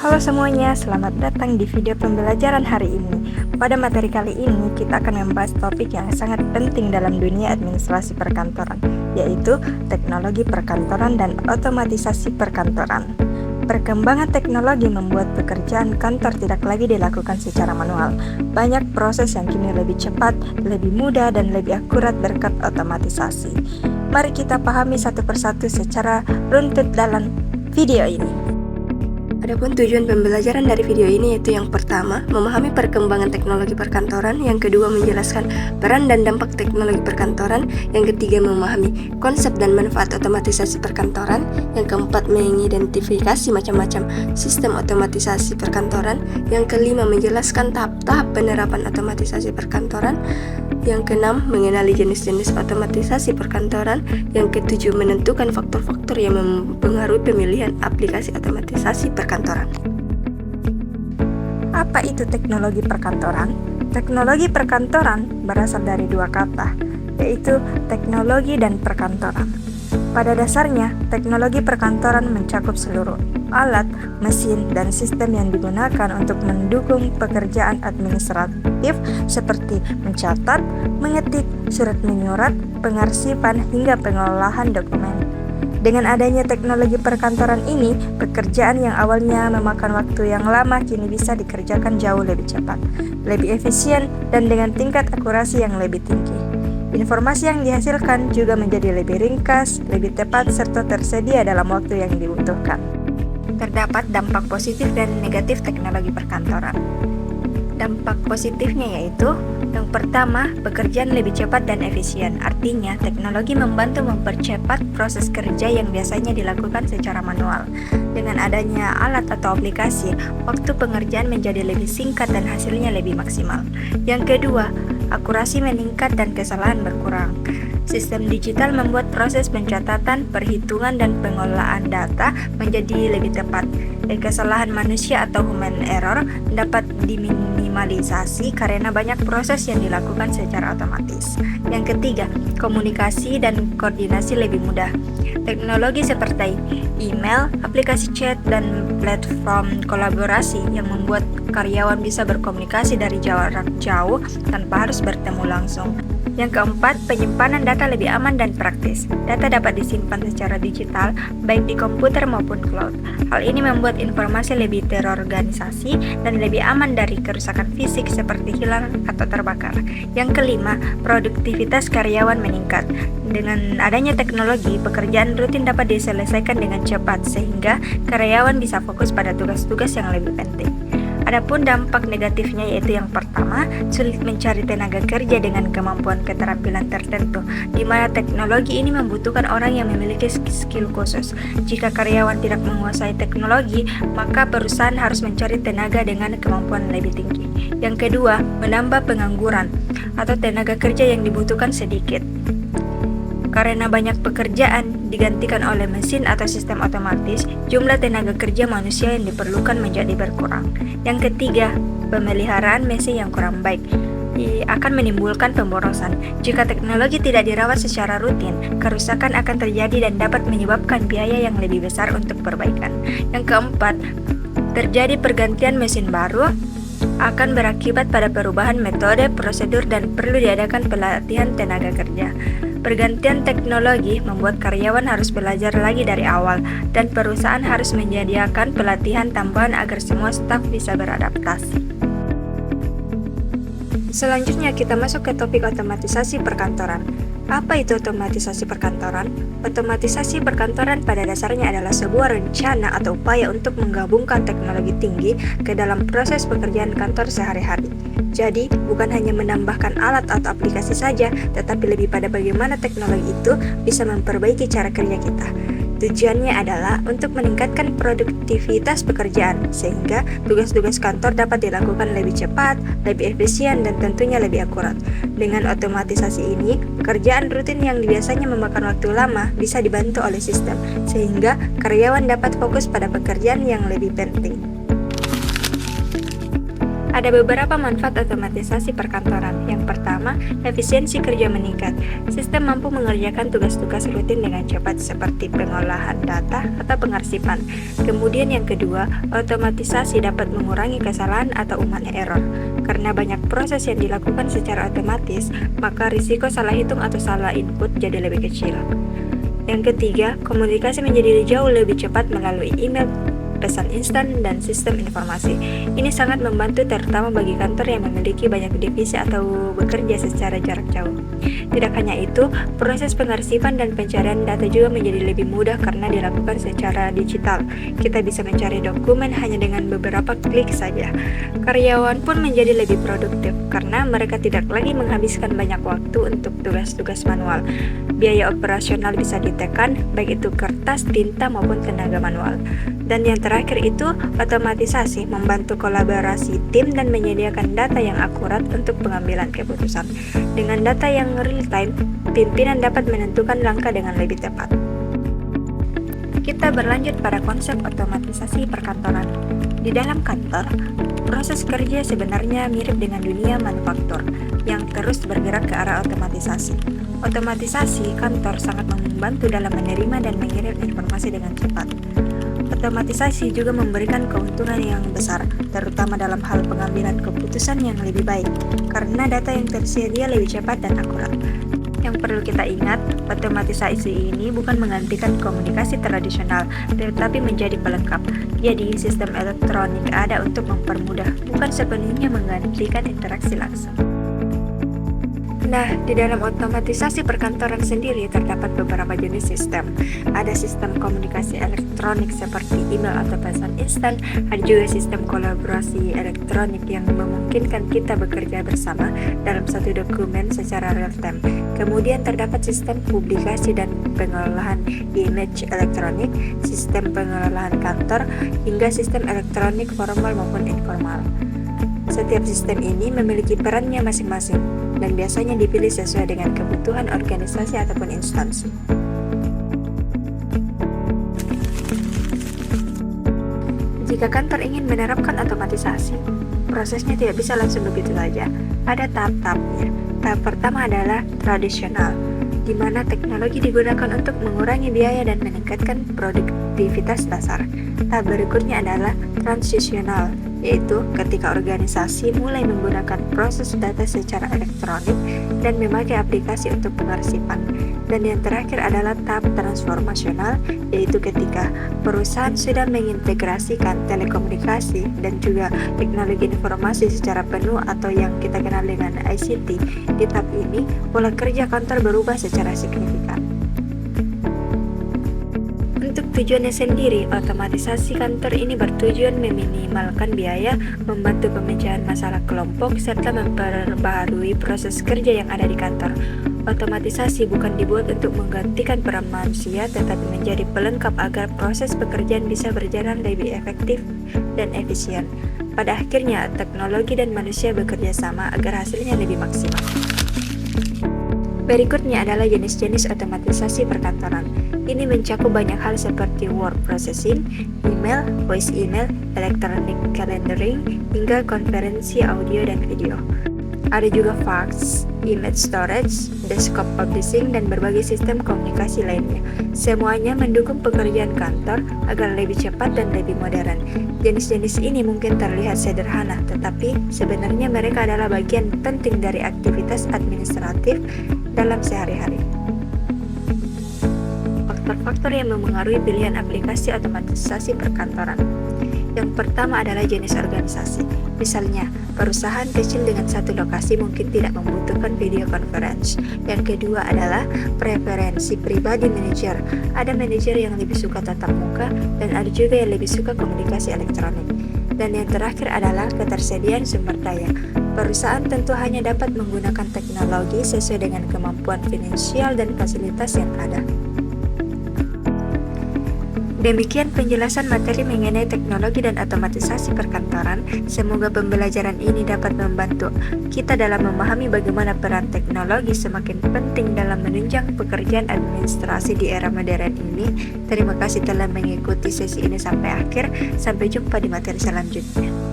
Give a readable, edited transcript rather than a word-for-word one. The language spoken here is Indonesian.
Halo semuanya, selamat datang di video pembelajaran hari ini. Pada materi kali ini, kita akan membahas topik yang sangat penting dalam dunia administrasi perkantoran, yaitu teknologi perkantoran dan otomatisasi perkantoran. Perkembangan teknologi membuat pekerjaan kantor tidak lagi dilakukan secara manual. Banyak proses yang kini lebih cepat, lebih mudah, dan lebih akurat berkat otomatisasi. Mari kita pahami satu persatu secara runtut dalam video ini. Adapun tujuan pembelajaran dari video ini yaitu yang pertama, memahami perkembangan teknologi perkantoran, yang kedua menjelaskan peran dan dampak teknologi perkantoran, yang ketiga memahami konsep dan manfaat otomatisasi perkantoran, yang keempat mengidentifikasi macam-macam sistem otomatisasi perkantoran, yang kelima menjelaskan tahap-tahap penerapan otomatisasi perkantoran, yang keenam mengenali jenis-jenis otomatisasi perkantoran, yang ketujuh menentukan faktor-faktor yang mempengaruhi pemilihan aplikasi otomatisasi perkantoran. Apa itu teknologi perkantoran? Teknologi perkantoran berasal dari dua kata, yaitu teknologi dan perkantoran. Pada dasarnya, teknologi perkantoran mencakup seluruh alat, mesin, dan sistem yang digunakan untuk mendukung pekerjaan administratif seperti mencatat, mengetik, surat menyurat, pengarsipan, hingga pengolahan dokumen. Dengan adanya teknologi perkantoran ini, pekerjaan yang awalnya memakan waktu yang lama kini bisa dikerjakan jauh lebih cepat, lebih efisien, dan dengan tingkat akurasi yang lebih tinggi. Informasi yang dihasilkan juga menjadi lebih ringkas, lebih tepat, serta tersedia dalam waktu yang dibutuhkan. Terdapat dampak positif dan negatif teknologi perkantoran. Dampak positifnya yaitu, yang pertama, pekerjaan lebih cepat dan efisien. Artinya, teknologi membantu mempercepat proses kerja yang biasanya dilakukan secara manual. Dengan adanya alat atau aplikasi, waktu pengerjaan menjadi lebih singkat dan hasilnya lebih maksimal. Yang kedua, akurasi meningkat dan kesalahan berkurang. Sistem digital membuat proses pencatatan, perhitungan, dan pengolahan data menjadi lebih tepat. Kesalahan manusia atau human error dapat diminimalisasi karena banyak proses yang dilakukan secara otomatis. Yang ketiga, komunikasi dan koordinasi lebih mudah. Teknologi seperti email, aplikasi chat, dan platform kolaborasi yang membuat karyawan bisa berkomunikasi dari jarak jauh tanpa harus bertemu langsung. Yang keempat, penyimpanan data lebih aman dan praktis. Data dapat disimpan secara digital, baik di komputer maupun cloud. Hal ini membuat informasi lebih terorganisasi dan lebih aman dari kerusakan fisik seperti hilang atau terbakar. Yang kelima, produktivitas karyawan meningkat. Dengan adanya teknologi, pekerjaan rutin dapat diselesaikan dengan cepat sehingga karyawan bisa fokus pada tugas-tugas yang lebih penting. Adapun dampak negatifnya yaitu yang pertama, sulit mencari tenaga kerja dengan kemampuan keterampilan tertentu, di mana teknologi ini membutuhkan orang yang memiliki skill khusus. Jika karyawan tidak menguasai teknologi, maka perusahaan harus mencari tenaga dengan kemampuan lebih tinggi. Yang kedua, menambah pengangguran atau tenaga kerja yang dibutuhkan sedikit. Karena banyak pekerjaan digantikan oleh mesin atau sistem otomatis, jumlah tenaga kerja manusia yang diperlukan menjadi berkurang. Yang ketiga, pemeliharaan mesin yang kurang baik akan menimbulkan pemborosan. Jika teknologi tidak dirawat secara rutin, kerusakan akan terjadi dan dapat menyebabkan biaya yang lebih besar untuk perbaikan. Yang keempat, terjadi pergantian mesin baru akan berakibat pada perubahan metode, prosedur, dan perlu diadakan pelatihan tenaga kerja. Pergantian teknologi membuat karyawan harus belajar lagi dari awal, dan perusahaan harus menyediakan pelatihan tambahan agar semua staf bisa beradaptasi. Selanjutnya kita masuk ke topik otomatisasi perkantoran. Apa itu otomatisasi perkantoran? Otomatisasi perkantoran pada dasarnya adalah sebuah rencana atau upaya untuk menggabungkan teknologi tinggi ke dalam proses pekerjaan kantor sehari-hari. Jadi, bukan hanya menambahkan alat atau aplikasi saja, tetapi lebih pada bagaimana teknologi itu bisa memperbaiki cara kerja kita. Tujuannya adalah untuk meningkatkan produktivitas pekerjaan, sehingga tugas-tugas kantor dapat dilakukan lebih cepat, lebih efisien, dan tentunya lebih akurat. Dengan otomatisasi ini, pekerjaan rutin yang biasanya memakan waktu lama bisa dibantu oleh sistem, sehingga karyawan dapat fokus pada pekerjaan yang lebih penting. Ada beberapa manfaat otomatisasi perkantoran. Yang pertama, efisiensi kerja meningkat. Sistem mampu mengerjakan tugas-tugas rutin dengan cepat seperti pengolahan data atau pengarsipan. Kemudian yang kedua, otomatisasi dapat mengurangi kesalahan atau human error. Karena banyak proses yang dilakukan secara otomatis, maka risiko salah hitung atau salah input jadi lebih kecil. Yang ketiga, komunikasi menjadi jauh lebih cepat melalui email, pesan instan, dan sistem informasi. Ini sangat membantu terutama bagi kantor yang memiliki banyak divisi atau bekerja secara jarak jauh. Tidak hanya itu, proses pengarsipan dan pencarian data juga menjadi lebih mudah karena dilakukan secara digital. Kita bisa mencari dokumen hanya dengan beberapa klik saja. Karyawan pun menjadi lebih produktif karena mereka tidak lagi menghabiskan banyak waktu untuk tugas-tugas manual. Biaya operasional bisa ditekan, baik itu kertas, tinta, maupun tenaga manual. Dan yang terakhir itu, otomatisasi membantu kolaborasi tim dan menyediakan data yang akurat untuk pengambilan keputusan. Dengan data yang real-time, pimpinan dapat menentukan langkah dengan lebih tepat. Kita berlanjut pada konsep otomatisasi perkantoran. Di dalam kantor, proses kerja sebenarnya mirip dengan dunia manufaktur yang terus bergerak ke arah otomatisasi. Otomatisasi kantor sangat membantu dalam menerima dan mengirim informasi dengan cepat. Otomatisasi juga memberikan keuntungan yang besar, terutama dalam hal pengambilan keputusan yang lebih baik, karena data yang tersedia lebih cepat dan akurat. Yang perlu kita ingat, otomatisasi ini bukan menggantikan komunikasi tradisional, tetapi menjadi pelengkap. Jadi, sistem elektronik ada untuk mempermudah, bukan sepenuhnya menggantikan interaksi langsung. Nah, di dalam otomatisasi perkantoran sendiri terdapat beberapa jenis sistem. Ada sistem komunikasi elektronik seperti email atau pesan instan, ada juga sistem kolaborasi elektronik yang memungkinkan kita bekerja bersama dalam satu dokumen secara real time. Kemudian terdapat sistem publikasi dan pengolahan image elektronik, sistem pengolahan kantor, hingga sistem elektronik formal maupun informal. Setiap sistem ini memiliki perannya masing-masing dan biasanya dipilih sesuai dengan kebutuhan organisasi ataupun instansi. Jika kantor ingin menerapkan otomatisasi, prosesnya tidak bisa langsung begitu saja. Ada tahap-tahapnya. Tahap pertama adalah tradisional, di mana teknologi digunakan untuk mengurangi biaya dan meningkatkan produktivitas dasar. Tahap berikutnya adalah transisional, yaitu ketika organisasi mulai menggunakan proses data secara elektronik dan memakai aplikasi untuk pengarsipan. Dan yang terakhir adalah tahap transformasional, yaitu ketika perusahaan sudah mengintegrasikan telekomunikasi dan juga teknologi informasi secara penuh atau yang kita kenal dengan ICT. Di tahap ini, pola kerja kantor berubah secara signifikan. Untuk tujuannya sendiri, otomatisasi kantor ini bertujuan meminimalkan biaya, membantu pemecahan masalah kelompok, serta memperbaharui proses kerja yang ada di kantor. Otomatisasi bukan dibuat untuk menggantikan peran manusia, tetapi menjadi pelengkap agar proses pekerjaan bisa berjalan lebih efektif dan efisien. Pada akhirnya, teknologi dan manusia bekerja sama agar hasilnya lebih maksimal. Berikutnya adalah jenis-jenis otomatisasi perkantoran. Ini mencakup banyak hal seperti word processing, email, voice email, electronic calendaring, hingga konferensi audio dan video. Ada juga fax, image storage, desktop publishing, dan berbagai sistem komunikasi lainnya. Semuanya mendukung pekerjaan kantor agar lebih cepat dan lebih modern. Jenis-jenis ini mungkin terlihat sederhana, tetapi sebenarnya mereka adalah bagian penting dari aktivitas administratif dalam sehari-hari. Faktor-faktor yang memengaruhi pilihan aplikasi otomatisasi perkantoran. Yang pertama adalah jenis organisasi. Misalnya, perusahaan kecil dengan satu lokasi mungkin tidak membutuhkan video conference. Yang kedua adalah preferensi pribadi manajer. Ada manajer yang lebih suka tatap muka dan ada juga yang lebih suka komunikasi elektronik. Dan yang terakhir adalah ketersediaan sumber daya. Perusahaan tentu hanya dapat menggunakan teknologi sesuai dengan kemampuan finansial dan fasilitas yang ada. Demikian penjelasan materi mengenai teknologi dan otomatisasi perkantoran. Semoga pembelajaran ini dapat membantu kita dalam memahami bagaimana peran teknologi semakin penting dalam menunjang pekerjaan administrasi di era modern ini. Terima kasih telah mengikuti sesi ini sampai akhir. Sampai jumpa di materi selanjutnya.